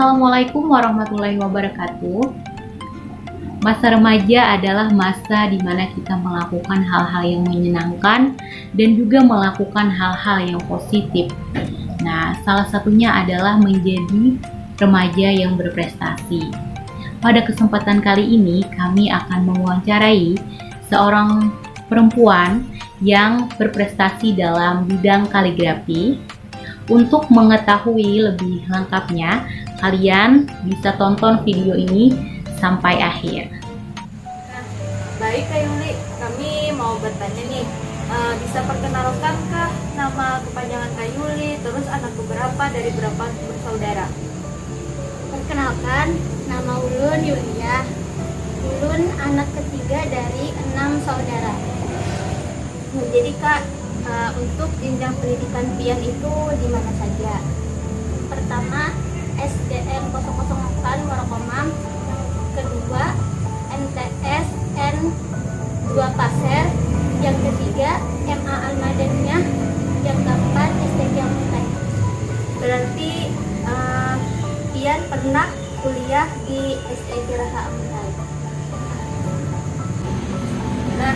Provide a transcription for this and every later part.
Assalamualaikum warahmatullahi wabarakatuh. Masa remaja adalah masa di mana kita melakukan hal-hal yang menyenangkan dan juga melakukan hal-hal yang positif. Nah, salah satunya adalah menjadi remaja yang berprestasi. Pada kesempatan kali ini, kami akan mewawancarai seorang perempuan yang berprestasi dalam bidang kaligrafi. Untuk mengetahui lebih lengkapnya, kalian bisa tonton video ini sampai akhir. Baik Kak Yuli, kami mau bertanya nih, bisa perkenalkankah nama kepanjangan Kak Yuli, terus anak keberapa dari berapa bersaudara? Perkenalkan, nama Ulun Yulia. Ulun anak ketiga dari 6 saudara. Nah, jadi Kak, untuk jenjang pendidikan Pian itu di mana saja? Pertama, SDN 008 Warokomam. Kedua, MTS N2 Pasir. Yang ketiga, MA Al-Madaniyah. Yang keempat, STG Al-Mutai. Berarti Pian pernah kuliah di STG Raha Al-Mutai. Nah,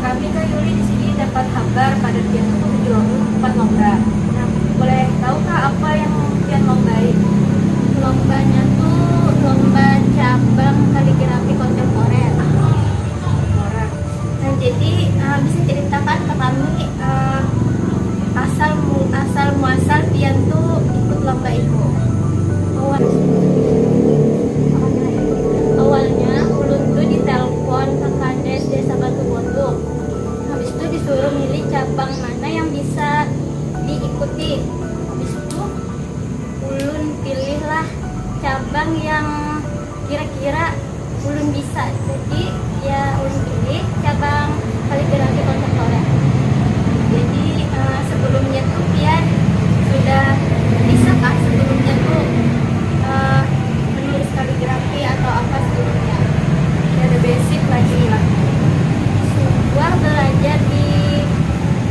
kami Kak Yuli di sini dapat kabar pada Pian itu empat lomba. Nah, boleh tahu Kak apa yang Pian lombai? Lombanya tuh lomba cabang kaligrafi kontemporer. Nah, jadi bisa ceritakan ke kami asal muasal Pian tuh ikut lomba itu. Awalnya Ulun tuh ditelepon ke Kades Desa Batu Bondong. Habis itu disuruh milih cabang mana yang bisa diikuti. Habis itu Ulun pilihlah cabang yang kira-kira Ulun bisa. Jadi ya Ulun pilih cabang kaligrafi kontemporer. Jadi sebelumnya tuh Pian sudah bisa kah sebelumnya tuh menulis kaligrafi atau apa sebelumnya? Ya, ada basic lagi lah. Gua belajar di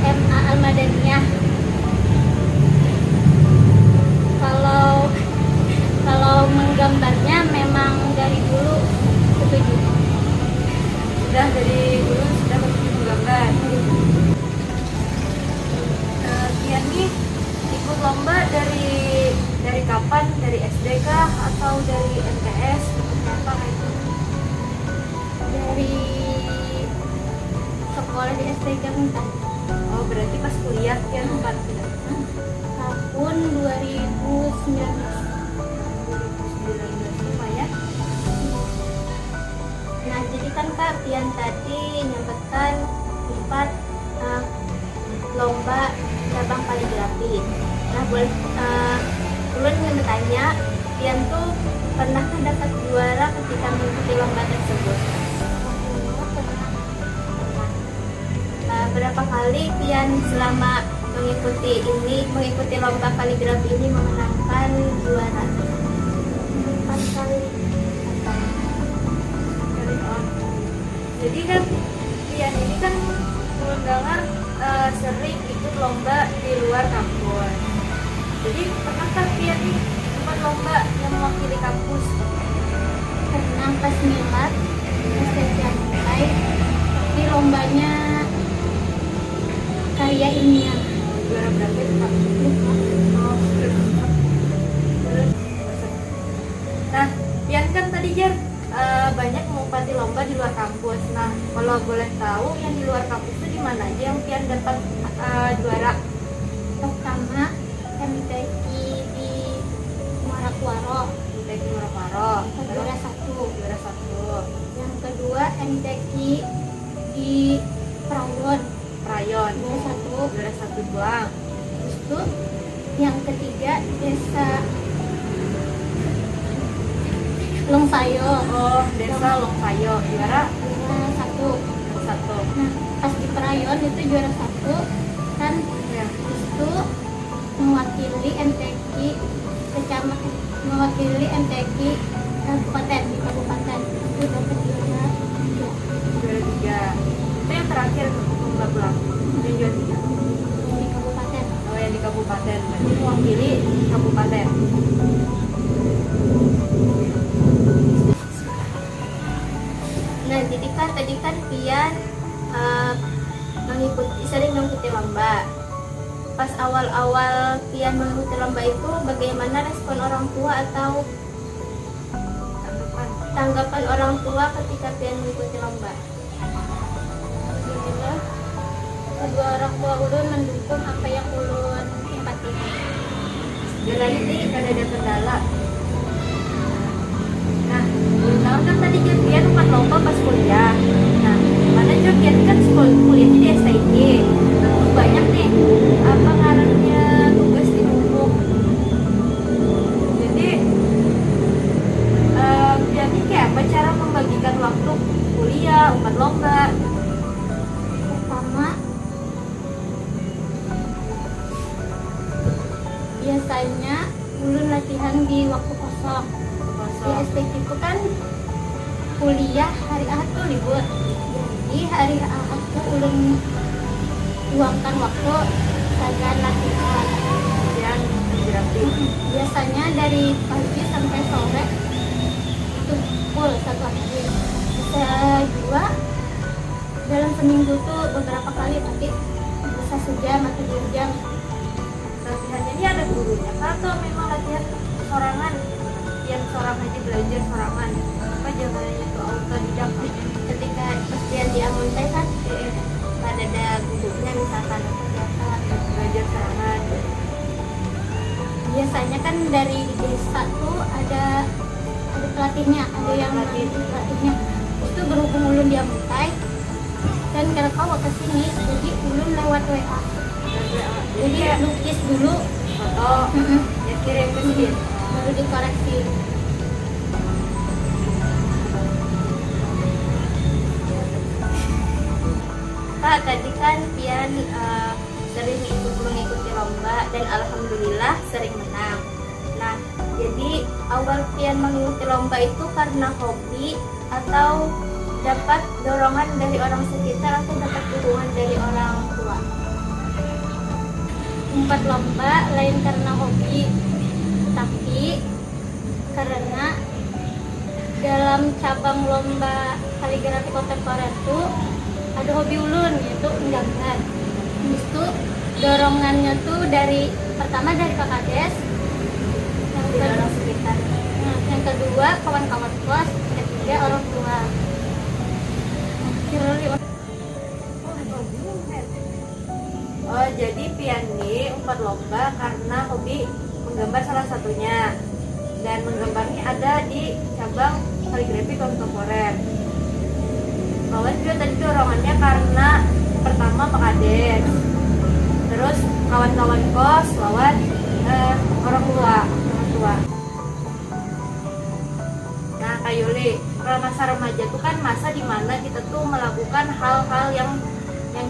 MA Al-Madaniyah. Kalau menggambarnya memang dari dulu setuju. Sudah dari dulu sudah berhenti menggambar. Pian nih ikut lomba dari kapan? Dari SD kah atau dari MTS? Apa itu? Dari sekolah di STG Al-Mutai. Oh, berarti pas kuliah Pian empat Tahun 2019. lumayan. Nah, jadi kan Kak Pian tadi nyebutkan 4 lomba cabang kaligrafi. Nah, boleh Ulun ingin bertanya, Pian tuh pernahkah dapat juara ketika mengikuti lomba tersebut? Berapa kali Pian selama mengikuti lomba kaligrafi ini memenangkan juara? 4 kali. Jadi kan Pian ini kan mendengar sering ikut lomba di luar kampus. Jadi pernahkah Pian nih ikut lomba yang mewakili kampus? Pernah pas milad STG Al-Mutai, tapi lombanya karya ilmiah. Juara berapa itu Kak? Oh, terus. Nah, Pian kan tadi Jar banyak mengikuti lomba di luar kampus. Nah, kalau boleh tahu yang di luar kampus itu di mana aja yang Pian dapat juara? Pertama MTQ di Marakwaro, MTQ Marakwaro, juara 1. juara 1. Yang kedua MTQ di Prayon, Prayon, juara 1. juara 1 doang. Terus itu yang ketiga Desa Longsayo. Oh, Desa Longsayo, juara Juara 1. 1. Nah, pas di Prayon itu juara 1 kan, Ya. itu mewakili MTQ kecamatan, mewakili MTQ kabupaten di kabupaten itu dapat juara 3. Juara 3. Itu yang terakhir lomba pulang. Yang juara 3. Di kabupaten. Oh, yang di kabupaten. Berarti mewakili kabupaten. tadi kan Pian sering mengikuti lomba. Pas awal-awal Pian mengikuti lomba itu, bagaimana respon orang tua atau tanggapan orang tua ketika Pian mengikuti lomba? Alhamdulillah, kedua orang tua ulun mendukung apa yang ulun tempati. Jalan ini ada kendala. Nah, ulun tahu kan tadi Pian empat lomba pas kuliah. Nah, mana Pian kan kuliahnya di SIG. Tentu banyak nih apa ngarannya tugas di numpuk. Jadi Pian ini kayak apa cara membagikan waktu kuliah, empat lomba? Pertama, biasanya ulun latihan di waktu kosong. Di STK itu kan kuliah hari Ahad tuh libur. Jadi hari Ahad tuh ulun luangkan waktu dengan latihan. Pian berarti Biasanya dari pagi sampai sore itu full satu hari. Bisa juga dalam seminggu tuh beberapa kali, tapi bisa sejam atau 2 jam. latihannya ini ada gurunya kah atau memang latihan sorangan? Pian sorang aja belajar sorangan. Apa jawabannya tuh autodidak aja? Ketika pastian di Amun teh kan ada gurunya misalkan Belajar sorangan. biasanya kan dari desa tuh ada pelatihnya, ada yang pelatihnya. Itu berhubung ulun di Amuntai dan kalau kau ke sini, jadi ulun lewat WA. Jadi lukis dulu, Foto ya kirim ke sini. baru dikoreksi. Kak, tadi kan Pian sering mengikuti lomba dan alhamdulillah sering menang. Nah, jadi awal Pian mengikuti lomba itu karena hobi atau dapat dorongan dari orang sekitar atau dapat dukungan dari orang tua? Empat lomba lain karena hobi, tapi karena dalam cabang lomba kaligrafi kontemporer itu ada hobi ulun, yaitu menggambar. Habis itu dorongannya tuh pertama dari kakak des, orang sekitar. Nah, yang kedua kawan-kawan kelas, yang ketiga orang tua. Oh, jadi Pian ini empat lomba karena hobi menggambar salah satunya. Dan menggambarnya ada di cabang kaligrafi kontemporer. Lawan juga tadi dorongannya karena pertama Pak Kades, terus kawan-kawan kos, lawan orang tua. Nah, Kak Yuli, masa remaja itu kan masa dimana kita tuh melakukan hal-hal yang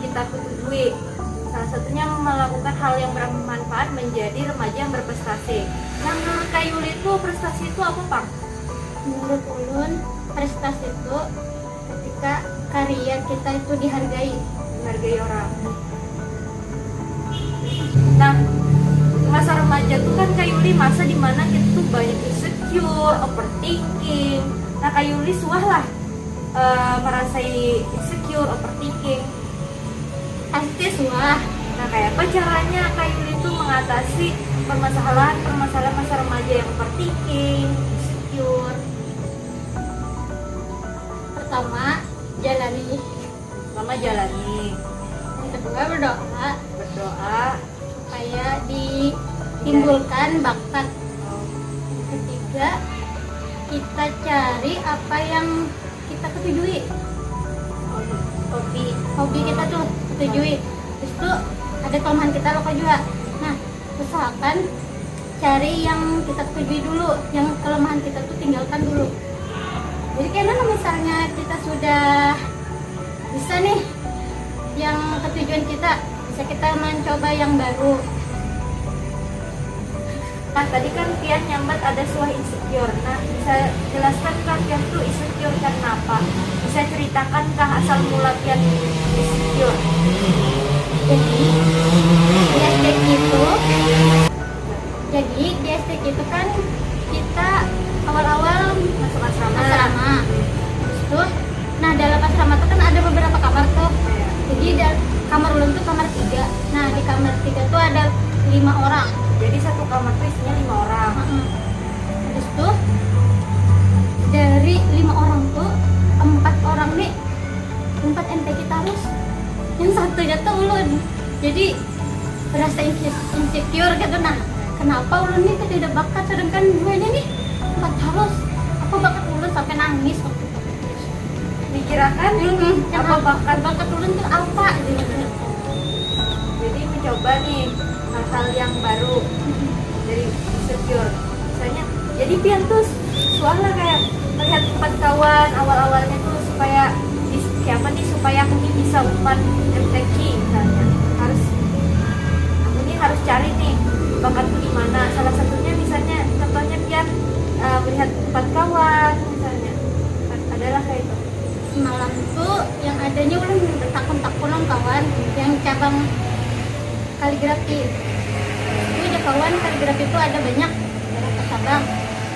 kita tuju. Salah satunya melakukan hal yang bermanfaat menjadi remaja yang berprestasi. Nah, menurut Kak Yuli itu prestasi itu apa, Pak? Menurut ulun, prestasi itu ketika karya kita itu dihargai orang. Nah, masa remaja tuh kan Kak Yuli masa dimana kita tuh banyak insecure, overthinking. Nah, Kak Yuli suah lah merasai insecure, overthinking. pasti suah. Nah, kayak apa caranya Kak Yuli tuh mengatasi permasalahan masa remaja yang overthinking, insecure? Pertama, jalani. Yang kedua, berdoa supaya ditimbulkan bakat. Yang ketiga, kita cari apa yang kita ketujui, hobi kita tuh ketujui. Terus tuh ada kelemahan kita loh juga. Nah, usahakan cari yang kita ketujui dulu, yang kelemahan kita tuh tinggalkan dulu. Jadi karena misalnya kita sudah bisa nih yang ketujuan kita, bisa kita mencoba yang baru. Nah, tadi kan Pian nyambat ada suah insecure. Nah, bisa jelaskan Kak Pian tuh insecure karena apa? Bisa ceritakan Kak asal mula Pian insecure? Jadi di STK itu kan kita awal-awal Masuk asrama. asrama. Terus, nah dalam asrama itu kamar 3 tuh ada 5 orang. Jadi satu kamar tuh isinya 5 orang. Habis tuh dari 5 orang tuh 4 orang nih 4 MTQ terus, yang satunya tuh ulun. Jadi berasa insecure gitu. Nah, kenapa ulun nih tidak bakat, sedangkan gue nih 4 terus. Apa bakat ulun sampai nangis waktu itu. Dikirakan apa bakat ulun tuh apa gitu. jadi mencoba nih hal-hal yang baru dari insecure. Misalnya jadi pian tuh soalnya kayak melihat 4 kawan awal-awalnya tuh supaya siapa nih supaya aku nih bisa umpan MTQ misalnya. Aku nih harus cari nih bakatku di mana. Salah satunya misalnya contohnya pian melihat 4 kawan misalnya. Adalah kayak itu. Semalam tuh yang adanya ulun bertakun-takun kawan yang cabang kaligrafi. Itu ada kawan kaligrafi itu ada banyak beberapa cabang.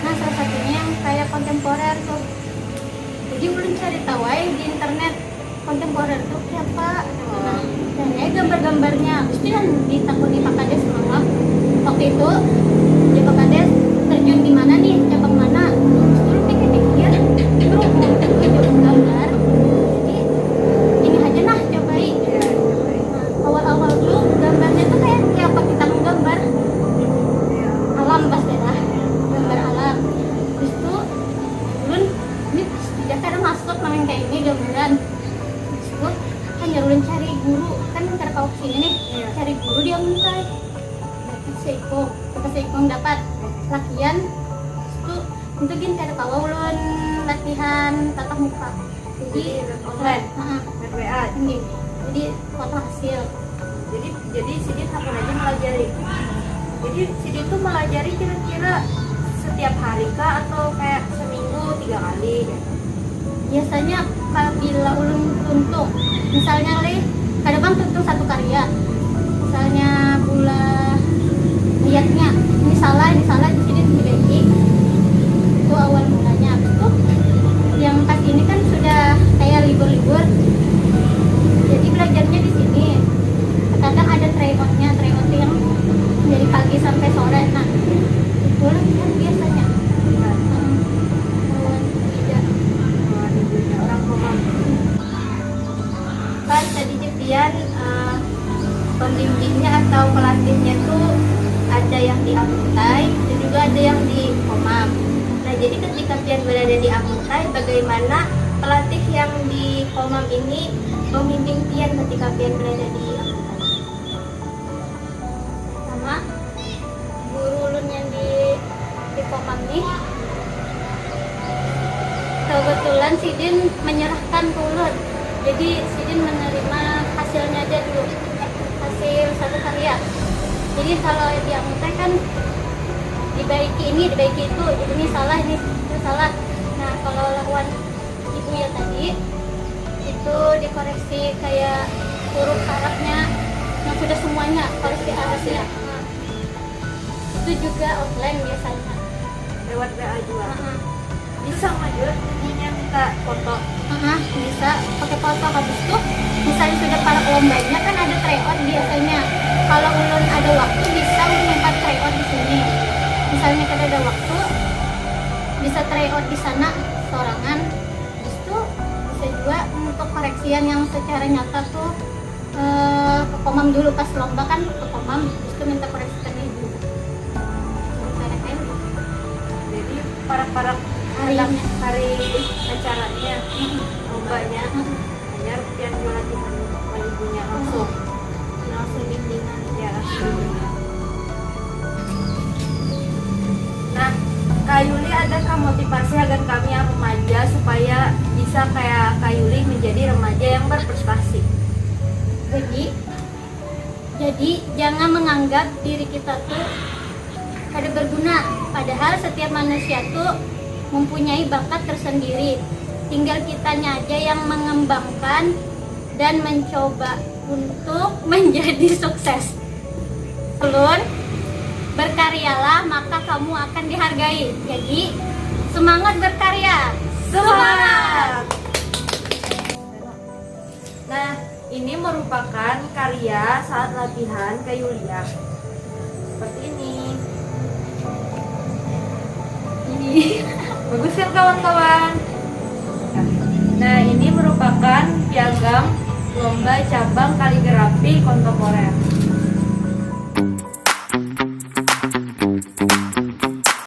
Nah, salah satunya yang kayak kontemporer tuh. Jadi ulun cari tahu aja di internet kontemporer tuh siapa. Nah, dan gambar-gambarnya. Terus yang ditakuni Pak Kades semalam. Waktu itu di Pak Kades terjun di mana nih, cabang mana. Terus ulun pikir-pikir, terus mau gambar. Jadi ini aja nah cobain. Nah, awal-awal tuh gambarnya tuh kayak apa kita mau gambar alam pasti lah, gambar alam. Terus tuh ulun ini tidak ada masuk main kayak ini gambaran. Terus tuh kan ulun cari guru, kan cara kau kesini nih cari guru dia Muntai. Dapat seiko dapat latihan. Terus tuh untuk gini cara kau ulun latihan tatap muka. Jadi online, WA. ini jadi foto hasil. Jadi Sidit hakun aja melajari. Jadi Sidit tuh melajari kira-kira setiap hari kah atau kayak seminggu 3 kali gitu? Biasanya bila ulun tuntung, misalnya kadang tuntung satu karya, misalnya pula lihatnya ini salah di sini diperbaiki. Itu awal mulanya. Itu yang pas ini kan sudah kayak libur-libur, jadi belajarnya di sini. Kadang ada tryout yang dari pagi sampai sore. Nah, itu lah kan biasanya. Orang Komang. Kan tadi Jepian pembimbingnya atau pelatihnya tuh ada yang di Amuntai dan juga ada yang di Komam. Nah, jadi ketika Pian berada di Amuntai, bagaimana pelatih yang di Komam ini membimbing Pian ketika Pian berada di Amuntai? Sama guru ulun yang di Komam nih, kebetulan Sidin menyerahkan ke ulun. Jadi Sidin menerima hasilnya aja dulu, hasil satu karya. Jadi kalau di Amuntai kan dibaiki ini, dibaiki itu, ini salah, ini itu salah. Nah, kalau lawan ibu ya tadi itu dikoreksi kayak huruf Arabnya yang sudah semuanya koreksi Arabnya. Nah, itu juga offline biasanya Lewat WA juga. Bisa juga minta foto. Bisa pakai foto. Habis itu misalnya sudah para lombanya kan ada tryout biasanya. Kalau ulun ada waktu bisa minta tryout di sini. Misalnya kita ada waktu bisa tryout di sana sorangan. Habis itu bisa juga untuk koreksian yang secara nyata tuh ke Komam dulu pas lomba kan ke Komam, habis itu minta koreksikan ibu. Jadi para hari acaranya lombanya hanya Pian latihan ibunya langsung bimbingan ya langsung. Nah, Kak Yuli, adakah motivasi agar kami yang remaja supaya bisa kayak Kak Yuli menjadi remaja yang berprestasi? Jadi jangan menganggap diri kita tuh ada berguna. Padahal setiap manusia tuh mempunyai bakat tersendiri. Tinggal kitanya aja yang mengembangkan dan mencoba untuk menjadi sukses. Ulun, berkaryalah maka kamu akan dihargai. Jadi semangat berkarya. Semangat! Nah, Ini merupakan karya saat latihan ke Yulia. Seperti ini. Bagus kan kawan-kawan? Nah, ini merupakan piagam lomba cabang kaligrafi kontemporer.